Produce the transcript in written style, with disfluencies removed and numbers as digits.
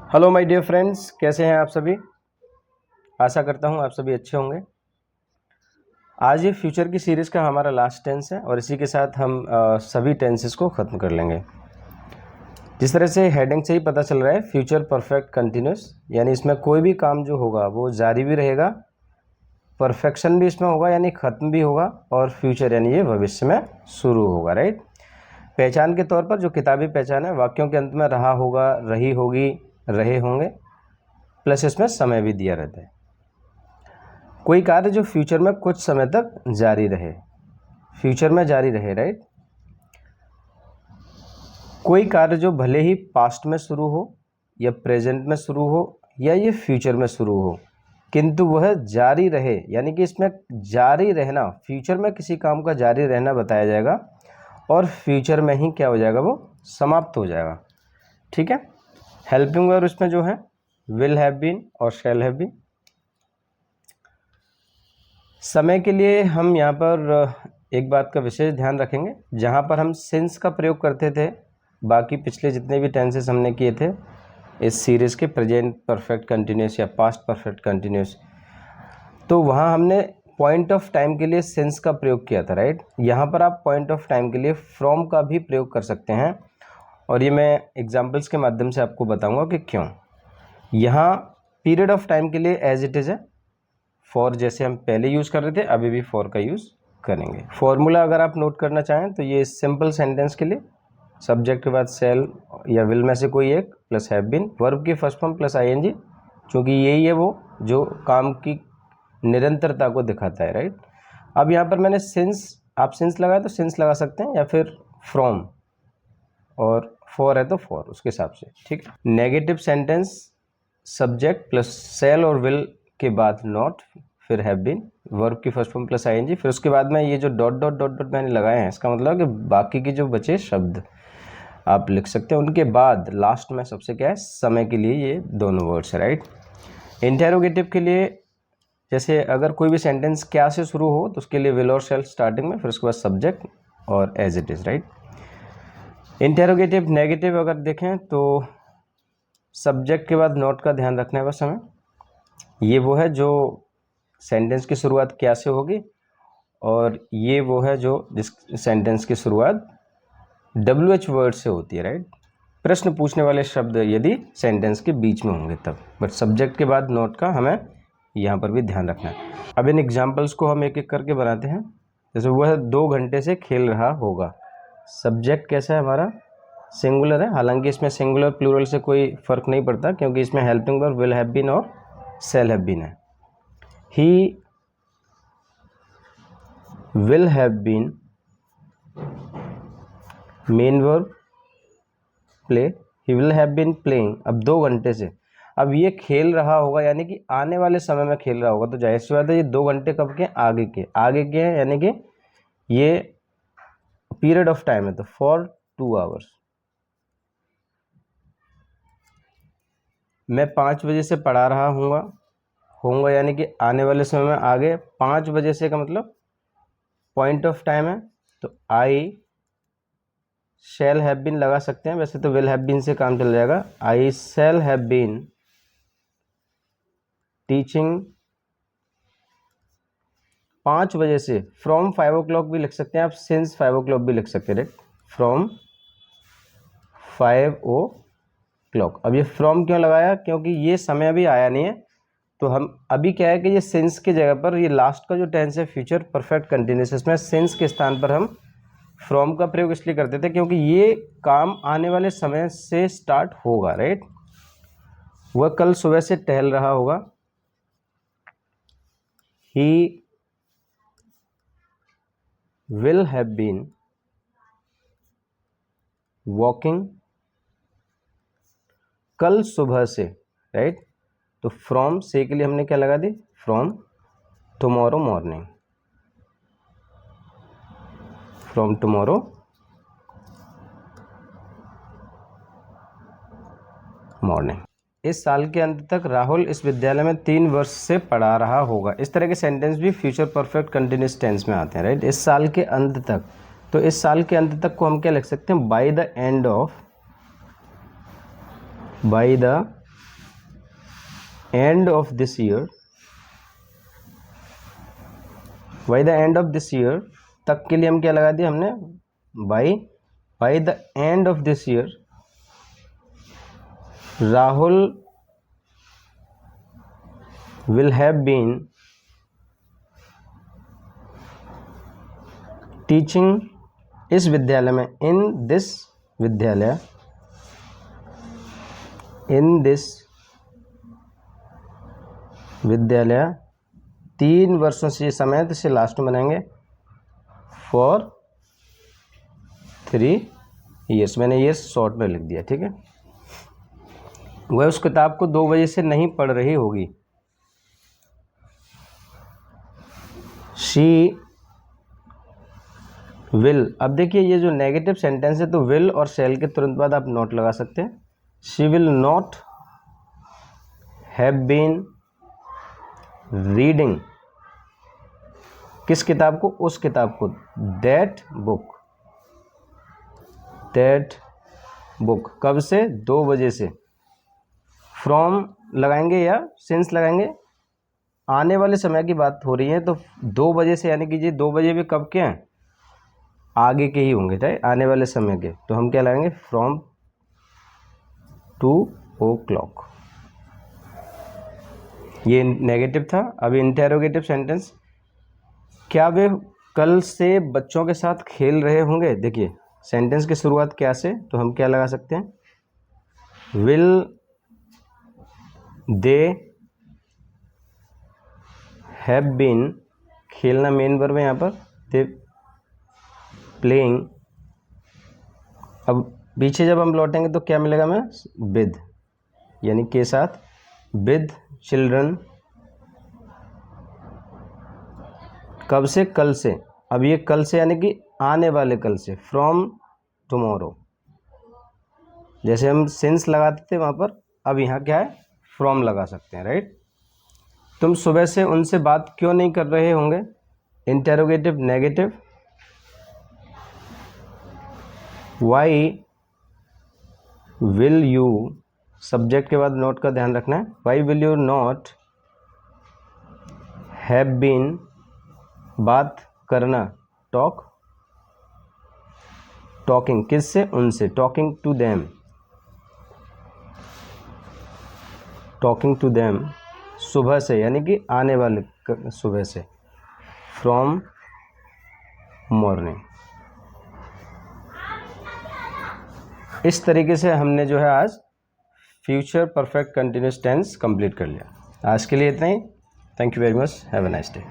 Hello my dear friends, कैसे हैं आप सभी। आशा करता हूं आप सभी अच्छे होंगे। आज ये फ्यूचर की सीरीज़ का हमारा लास्ट टेंस है और इसी के साथ हम सभी टेंसेस को ख़त्म कर लेंगे। जिस तरह से हेडिंग से ही पता चल रहा है, फ्यूचर परफेक्ट कंटिन्यूस, यानी इसमें कोई भी काम जो होगा वो जारी भी रहेगा, परफेक्शन भी इसमें होगा यानी ख़त्म भी होगा, और फ्यूचर यानी ये भविष्य में शुरू होगा। राइट। पहचान के तौर पर जो किताबी पहचान है, वाक्यों के अंत में रहा होगा, रही होगी, रहे होंगे, प्लस इसमें समय भी दिया रहता है। कोई कार्य जो फ्यूचर में कुछ समय तक जारी रहे, फ्यूचर में जारी रहे। राइट। कोई कार्य जो भले ही पास्ट में शुरू हो या प्रेजेंट में शुरू हो या ये फ्यूचर में शुरू हो, किंतु वह जारी रहे, यानी कि इसमें जारी रहना, फ्यूचर में किसी काम का जारी रहना बताया जाएगा और फ्यूचर में ही क्या हो जाएगा, वो समाप्त हो जाएगा। ठीक है। हेल्पिंग वर्ब इसमें जो है विल हैव बीन और शैल हैव बीन। समय के लिए हम यहाँ पर एक बात का विशेष ध्यान रखेंगे, जहाँ पर हम सिंस का प्रयोग करते थे, बाकी पिछले जितने भी टेंसेस हमने किए थे इस सीरीज़ के, प्रेजेंट परफेक्ट कंटिन्यूस या पास्ट परफेक्ट कंटिन्यूस, तो वहाँ हमने पॉइंट ऑफ टाइम के लिए सिंस का प्रयोग किया था। राइट। यहाँ पर आप पॉइंट ऑफ टाइम के लिए फ्रॉम का भी प्रयोग कर सकते हैं, और ये मैं एग्जाम्पल्स के माध्यम से आपको बताऊँगा कि क्यों। यहाँ पीरियड ऑफ टाइम के लिए एज इट इज़ है, फॉर जैसे हम पहले यूज़ कर रहे थे अभी भी फॉर का यूज़ करेंगे। फॉर्मूला अगर आप नोट करना चाहें तो ये सिंपल सेंटेंस के लिए सब्जेक्ट के बाद सेल या विल में से कोई एक प्लस हैव बीन, वर्ब की फर्स्ट फॉर्म प्लस आईएनजी, क्योंकि यही है वो जो काम की निरंतरता को दिखाता है। राइट। अब यहाँ पर मैंने सिंस, आप सिंस लगाए तो सिंस लगा सकते हैं या फिर फ्रॉम, और फॉर है तो फॉर, उसके हिसाब से। ठीक है। Negative sentence subject plus shall और विल के बाद नॉट, फिर हैव बीन, वर्ब की फर्स्ट फॉर्म प्लस आईएनजी, फिर उसके बाद में ये जो डॉट डॉट डॉट डॉट मैंने लगाए हैं, इसका मतलब कि बाकी के जो बचे शब्द आप लिख सकते हैं, उनके बाद लास्ट में सबसे क्या है, समय के लिए ये दोनों वर्ड्स है। राइट। इंटेरोगेटिव के लिए जैसे अगर कोई भी सेंटेंस क्या से शुरू हो तो उसके लिए विल और शैल स्टार्टिंग में, फिर उसके बाद सब्जेक्ट और as it is. Right. Interrogative negative अगर देखें तो सब्जेक्ट के बाद नॉट का ध्यान रखना है बस हमें। ये वो है जो सेंटेंस की शुरुआत क्या से होगी, और ये वो है जो जिस सेंटेंस की शुरुआत WH वर्ड से होती है। राइट। प्रश्न पूछने वाले शब्द यदि सेंटेंस के बीच में होंगे तब, बट सब्जेक्ट के बाद नोट का हमें यहाँ पर भी ध्यान रखना है। अब इन एग्जाम्पल्स को हम एक एक करके बनाते हैं। जैसे वह 2 घंटे से खेल रहा होगा, सब्जेक्ट कैसा है हमारा, सिंगुलर है, हालांकि इसमें सिंगुलर प्लूरल से कोई फ़र्क नहीं पड़ता क्योंकि इसमें helping verb will have been और शैल हैव बीन है। He will have been main verb play, he will have been playing. अब 2 घंटे से, अब ये खेल रहा होगा यानी कि आने वाले समय में खेल रहा होगा, तो जाहिर सी बात है ये 2 घंटे कब के, आगे के हैं, यानी कि ये पीरियड ऑफ टाइम है, तो फॉर 2 आवर्स। मैं 5 बजे से पढ़ा रहा होऊंगा यानी कि आने वाले समय में आगे, 5 बजे से का मतलब पॉइंट ऑफ टाइम है, तो आई शैल हैव बीन लगा सकते हैं, वैसे तो विल हैव बीन से काम चल जाएगा। आई शैल हैव बीन टीचिंग 5 बजे से, फ्रॉम 5 o'clock भी लिख सकते हैं आप, सिंस 5 o'clock भी लिख सकते हैं। From 5 o'clock। अब ये फ्रॉम क्यों लगाया, क्योंकि ये समय अभी आया नहीं है, तो हम अभी क्या है कि ये सिंस की जगह पर ये लास्ट का जो टेंस है फ्यूचर परफेक्ट कंटिन्यूस, इसमें सिंस के स्थान पर हम फ्रॉम का प्रयोग इसलिए करते थे क्योंकि ये काम आने वाले समय से स्टार्ट होगा। राइट। वह कल सुबह से टहल रहा होगा, he will have been walking कल सुबह से। राइट। तो फ्रॉम से के लिए हमने क्या लगा दी, from tomorrow morning, from tomorrow morning. इस साल के अंत तक राहुल इस विद्यालय में 3 वर्ष से पढ़ा रहा होगा। इस तरह के सेंटेंस भी फ्यूचर परफेक्ट कंटिन्यूस टेंस में आते हैं। राइट। इस साल के अंत तक, तो इस साल के अंत तक को हम क्या लिख सकते हैं, by the end of, by the end of this year, by the end of this year तक के लिए हम क्या लगा दिया हमने, by the end of this year Rahul will have been teaching इस विद्यालय में, इन दिस विद्यालय, इन दिस विद्यालय 3 वर्षों से, ये समय तो इसे लास्ट में बनाएंगे, फॉर 3 ईयर्स, मैंने ये शॉर्ट में लिख दिया, ठीक है। वह उस किताब को 2 बजे से नहीं पढ़ रही होगी। शी विल, अब देखिए ये जो नेगेटिव सेंटेंस है तो विल और शैल के तुरंत बाद आप नोट लगा सकते हैं। She will not have been reading, किस किताब को, उस किताब को, दैट बुक, कब से, 2 बजे से। फ्रॉम लगाएंगे या सिंस लगाएंगे, आने वाले समय की बात हो रही है तो 2 बजे से, यानी कि ये 2 बजे भी कब के हैं, आगे के ही होंगे, राइट, आने वाले समय के, तो हम क्या लगाएंगे, फ्रॉम 2 o'clock। ये नेगेटिव था। अभी इंटेरोगेटिव सेंटेंस, क्या वे कल से बच्चों के साथ खेल रहे होंगे। देखिए सेंटेंस की शुरुआत क्या से, तो हम क्या लगा सकते हैं, विल दे हैव बीन, खेलना मेन वर्ब है यहाँ पर, दे प्लेइंग। अब पीछे जब हम लौटेंगे तो क्या मिलेगा हमें, विद, यानी के साथ, विद चिल्ड्रन, कब से, कल से। अब ये कल से यानी कि आने वाले कल से, फ्रॉम टुमारो, जैसे हम सिंस लगाते थे वहाँ पर, अब यहाँ क्या है, फ्रॉम लगा सकते हैं, राइट। तुम सुबह से उनसे बात क्यों नहीं कर रहे होंगे, interrogative negative, why will you, subject के बाद नोट का ध्यान रखना है, why will you not have been, बात करना, टॉकिंग, किससे, उनसे, टॉकिंग टू देम, सुबह से, यानी कि आने वाले सुबह से, फ्रॉम मॉर्निंग। इस तरीके से हमने जो है आज future perfect continuous tense complete कर लिया। आज के लिए इतना ही। Thank you very much, have a nice day.